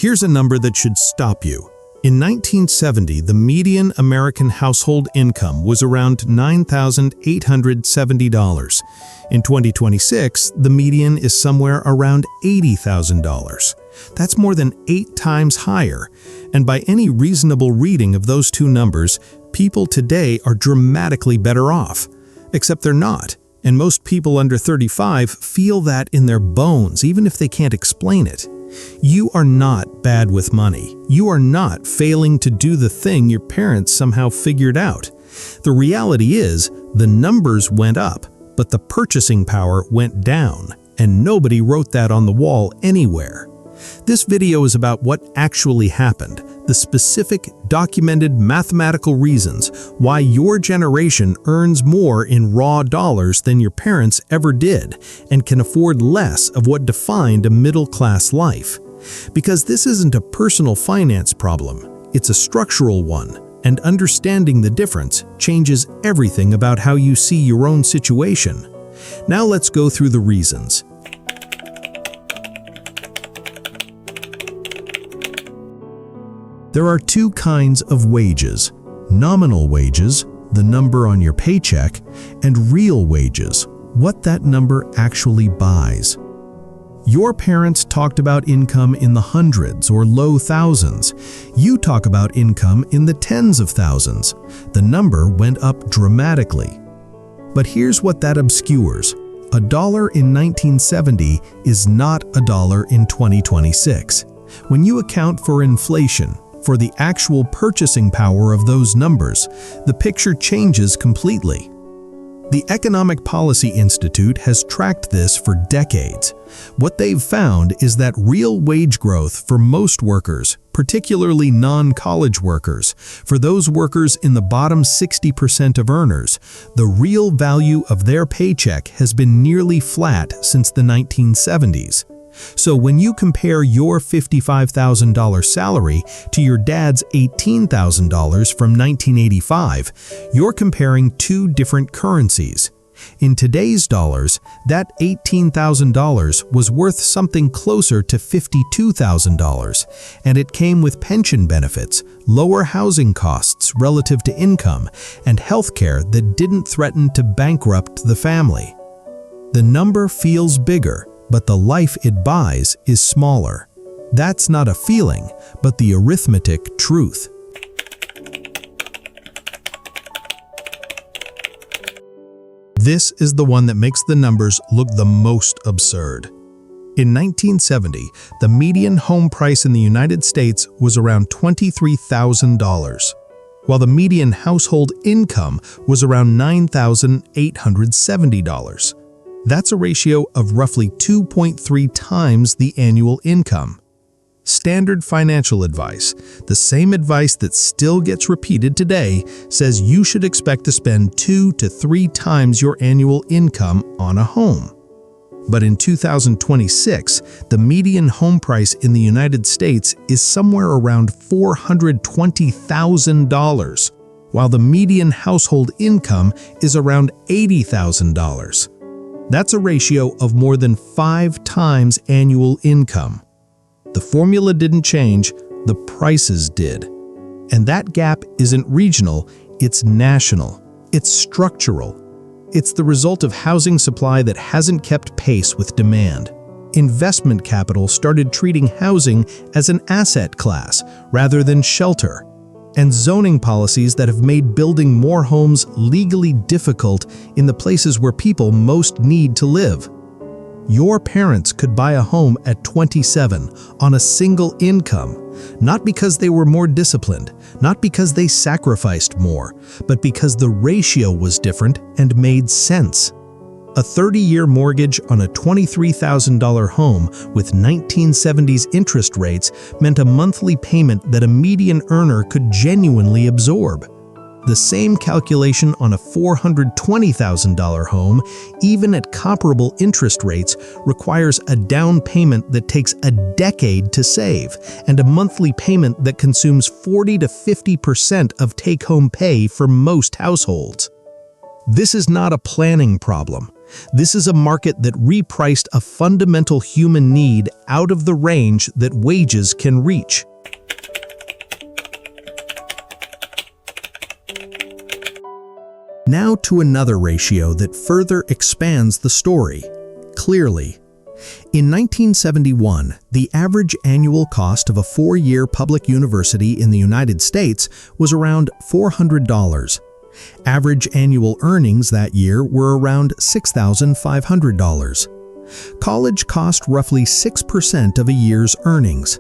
Here's a number that should stop you. In 1970, the median American household income was around $9,870. In 2026, the median is somewhere around $80,000. That's more than 8 times higher. And by any reasonable reading of those two numbers, people today are dramatically better off. Except they're not. And most people under 35 feel that in their bones, even if they can't explain it. You are not bad with money. You are not failing to do the thing your parents somehow figured out. The reality is, the numbers went up, but the purchasing power went down, and nobody wrote that on the wall anywhere. This video is about what actually happened, the specific, documented mathematical reasons why your generation earns more in raw dollars than your parents ever did and can afford less of what defined a middle-class life. Because this isn't a personal finance problem, it's a structural one, and understanding the difference changes everything about how you see your own situation. Now let's go through the reasons. There are two kinds of wages: nominal wages, the number on your paycheck, and real wages, what that number actually buys. Your parents talked about income in the hundreds or low thousands. You talk about income in the tens of thousands. The number went up dramatically. But here's what that obscures. $1 in 1970 is not $1 in 2026. When you account for inflation, for the actual purchasing power of those numbers, the picture changes completely. The Economic Policy Institute has tracked this for decades. What they've found is that real wage growth for most workers, particularly non-college workers, for those workers in the bottom 60% of earners, the real value of their paycheck has been nearly flat since the 1970s. So when you compare your $55,000 salary to your dad's $18,000 from 1985, you're comparing two different currencies. In today's dollars, that $18,000 was worth something closer to $52,000, and it came with pension benefits, lower housing costs relative to income, and healthcare that didn't threaten to bankrupt the family. The number feels bigger, but the life it buys is smaller. That's not a feeling, but the arithmetic truth. This is the one that makes the numbers look the most absurd. In 1970, the median home price in the United States was around $23,000, while the median household income was around $9,870. That's a ratio of roughly 2.3 times the annual income. Standard financial advice, the same advice that still gets repeated today, says you should expect to spend 2 to 3 times your annual income on a home. But in 2026, the median home price in the United States is somewhere around $420,000, while the median household income is around $80,000. That's a ratio of more than 5 times annual income. The formula didn't change, the prices did. And that gap isn't regional, it's national. It's structural. It's the result of housing supply that hasn't kept pace with demand. Investment capital started treating housing as an asset class rather than shelter. And zoning policies that have made building more homes legally difficult in the places where people most need to live. Your parents could buy a home at 27 on a single income, not because they were more disciplined, not because they sacrificed more, but because the ratio was different and made sense. A 30-year mortgage on a $23,000 home with 1970s interest rates meant a monthly payment that a median earner could genuinely absorb. The same calculation on a $420,000 home, even at comparable interest rates, requires a down payment that takes a decade to save and a monthly payment that consumes 40 to 50% of take-home pay for most households. This is not a planning problem. This is a market that repriced a fundamental human need out of the range that wages can reach. Now to another ratio that further expands the story. Clearly, in 1971, the average annual cost of a 4-year public university in the United States was around $400. Average annual earnings that year were around $6,500. College cost roughly 6% of a year's earnings.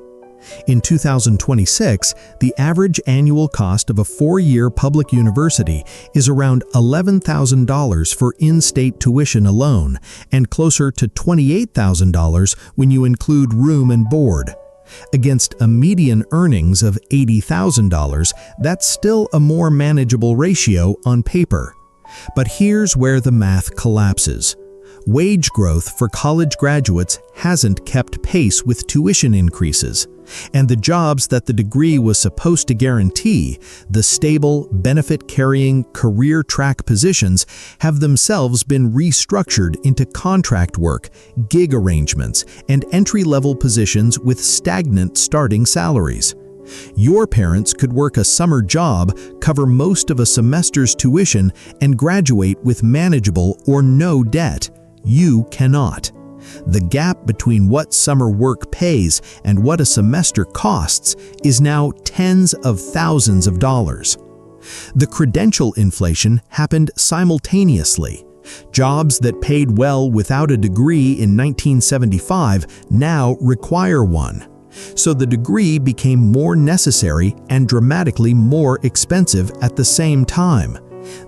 In 2026, the average annual cost of a 4-year public university is around $11,000 for in-state tuition alone, and closer to $28,000 when you include room and board. Against a median earnings of $80,000, that's still a more manageable ratio on paper. But here's where the math collapses. Wage growth for college graduates hasn't kept pace with tuition increases, and the jobs that the degree was supposed to guarantee, the stable, benefit-carrying, career track positions, have themselves been restructured into contract work, gig arrangements, and entry-level positions with stagnant starting salaries. Your parents could work a summer job, cover most of a semester's tuition, and graduate with manageable or no debt. You cannot. The gap between what summer work pays and what a semester costs is now tens of thousands of dollars. The credential inflation happened simultaneously. Jobs that paid well without a degree in 1975 now require one. So the degree became more necessary and dramatically more expensive at the same time.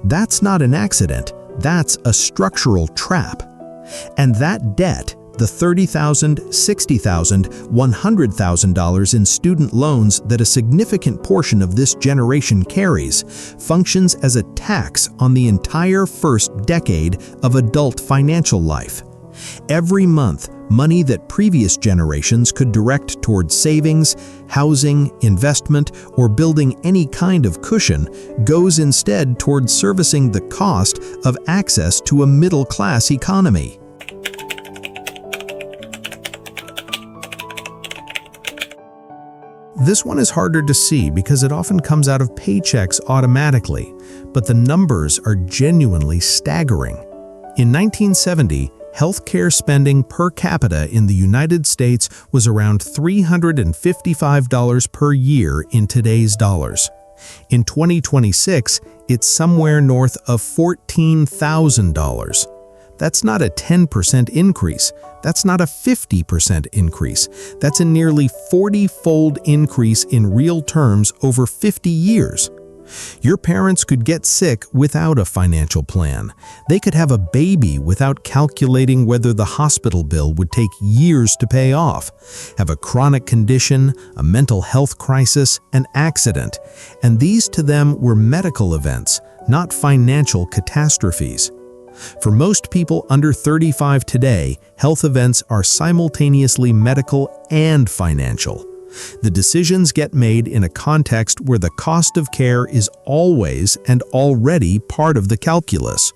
That's not an accident, that's a structural trap. And that debt, the $30,000, $60,000, $100,000 in student loans that a significant portion of this generation carries, functions as a tax on the entire first decade of adult financial life. Every month, money that previous generations could direct towards savings, housing, investment, or building any kind of cushion goes instead towards servicing the cost of access to a middle-class economy. This one is harder to see because it often comes out of paychecks automatically, but the numbers are genuinely staggering. In 1970, healthcare spending per capita in the United States was around $355 per year in today's dollars. In 2026, it's somewhere north of $14,000. That's not a 10% increase. That's not a 50% increase. That's a nearly 40-fold increase in real terms over 50 years. Your parents could get sick without a financial plan. They could have a baby without calculating whether the hospital bill would take years to pay off, have a chronic condition, a mental health crisis, an accident, and these to them were medical events, not financial catastrophes. For most people under 35 today, health events are simultaneously medical and financial. The decisions get made in a context where the cost of care is always and already part of the calculus.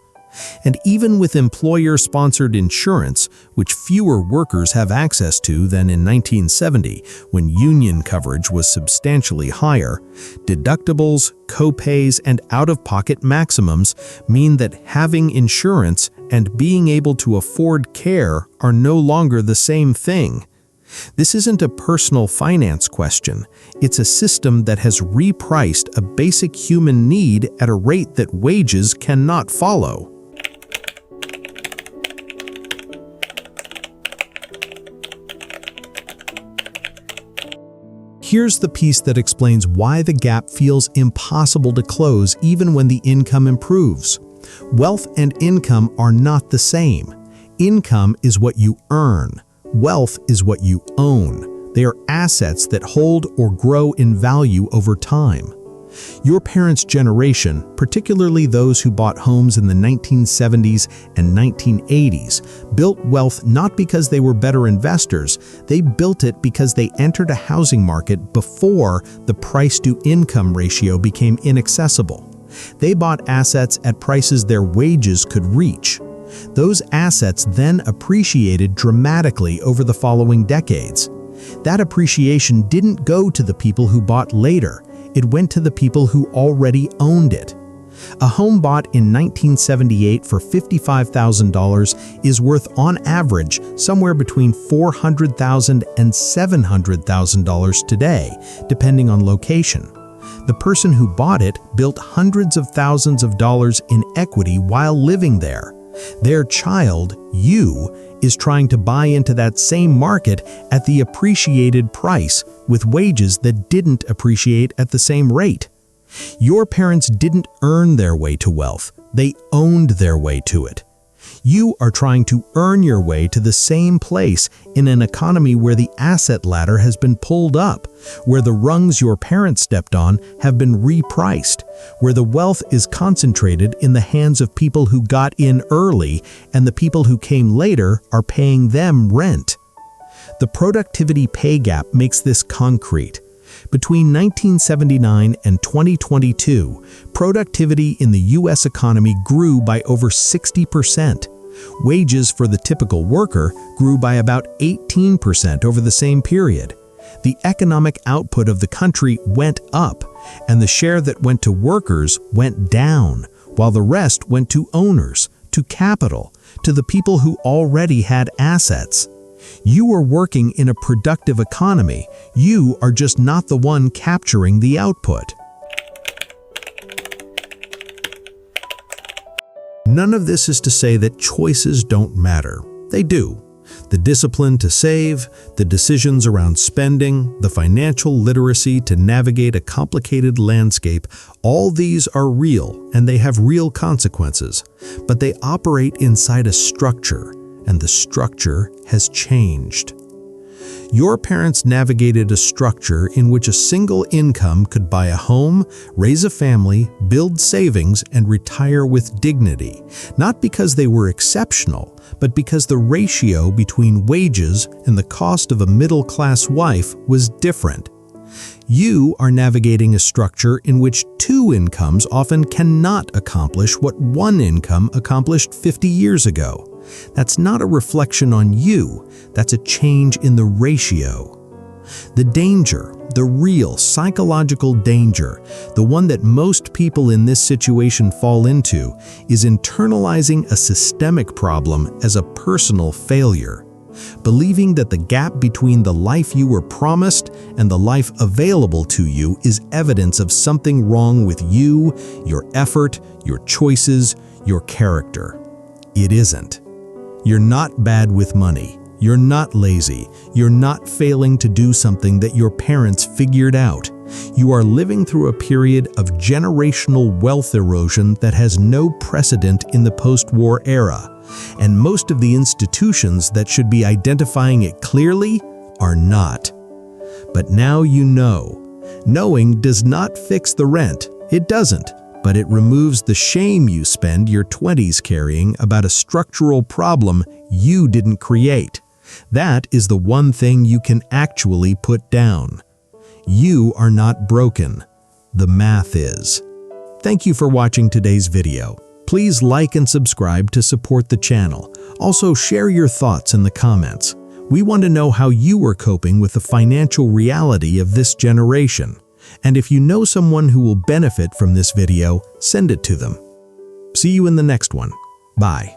And even with employer-sponsored insurance, which fewer workers have access to than in 1970, when union coverage was substantially higher, deductibles, co-pays, and out-of-pocket maximums mean that having insurance and being able to afford care are no longer the same thing. This isn't a personal finance question. It's a system that has repriced a basic human need at a rate that wages cannot follow. Here's the piece that explains why the gap feels impossible to close even when the income improves. Wealth and income are not the same. Income is what you earn. Wealth is what you own. They are assets that hold or grow in value over time. Your parents' generation, particularly those who bought homes in the 1970s and 1980s, built wealth not because they were better investors, they built it because they entered a housing market before the price-to-income ratio became inaccessible. They bought assets at prices their wages could reach. Those assets then appreciated dramatically over the following decades. That appreciation didn't go to the people who bought later, it went to the people who already owned it. A home bought in 1978 for $55,000 is worth on average somewhere between $400,000 and $700,000 today, depending on location. The person who bought it built hundreds of thousands of dollars in equity while living there. Their child, you, is trying to buy into that same market at the appreciated price with wages that didn't appreciate at the same rate. Your parents didn't earn their way to wealth, they owned their way to it. You are trying to earn your way to the same place in an economy where the asset ladder has been pulled up, where the rungs your parents stepped on have been repriced, where the wealth is concentrated in the hands of people who got in early and the people who came later are paying them rent. The productivity pay gap makes this concrete. Between 1979 and 2022, productivity in the U.S. economy grew by over 60%. Wages for the typical worker grew by about 18% over the same period. The economic output of the country went up, and the share that went to workers went down, while the rest went to owners, to capital, to the people who already had assets. You are working in a productive economy. You are just not the one capturing the output. None of this is to say that choices don't matter. They do. The discipline to save, the decisions around spending, the financial literacy to navigate a complicated landscape, all these are real and they have real consequences. But they operate inside a structure, and the structure has changed. Your parents navigated a structure in which a single income could buy a home, raise a family, build savings, and retire with dignity, not because they were exceptional, but because the ratio between wages and the cost of a middle-class wife was different. You are navigating a structure in which two incomes often cannot accomplish what one income accomplished 50 years ago. That's not a reflection on you, that's a change in the ratio. The danger, the real psychological danger, the one that most people in this situation fall into, is internalizing a systemic problem as a personal failure. Believing that the gap between the life you were promised and the life available to you is evidence of something wrong with you, your effort, your choices, your character. It isn't. You're not bad with money. You're not lazy. You're not failing to do something that your parents figured out. You are living through a period of generational wealth erosion that has no precedent in the post-war era, and most of the institutions that should be identifying it clearly are not. But now you know. Knowing does not fix the rent. It doesn't. But it removes the shame you spend your 20s carrying about a structural problem you didn't create. That is the one thing you can actually put down. You are not broken. The math is. Thank you for watching today's video. Please like and subscribe to support the channel. Also, share your thoughts in the comments. We want to know how you are coping with the financial reality of this generation. And if you know someone who will benefit from this video, send it to them. See you in the next one. Bye.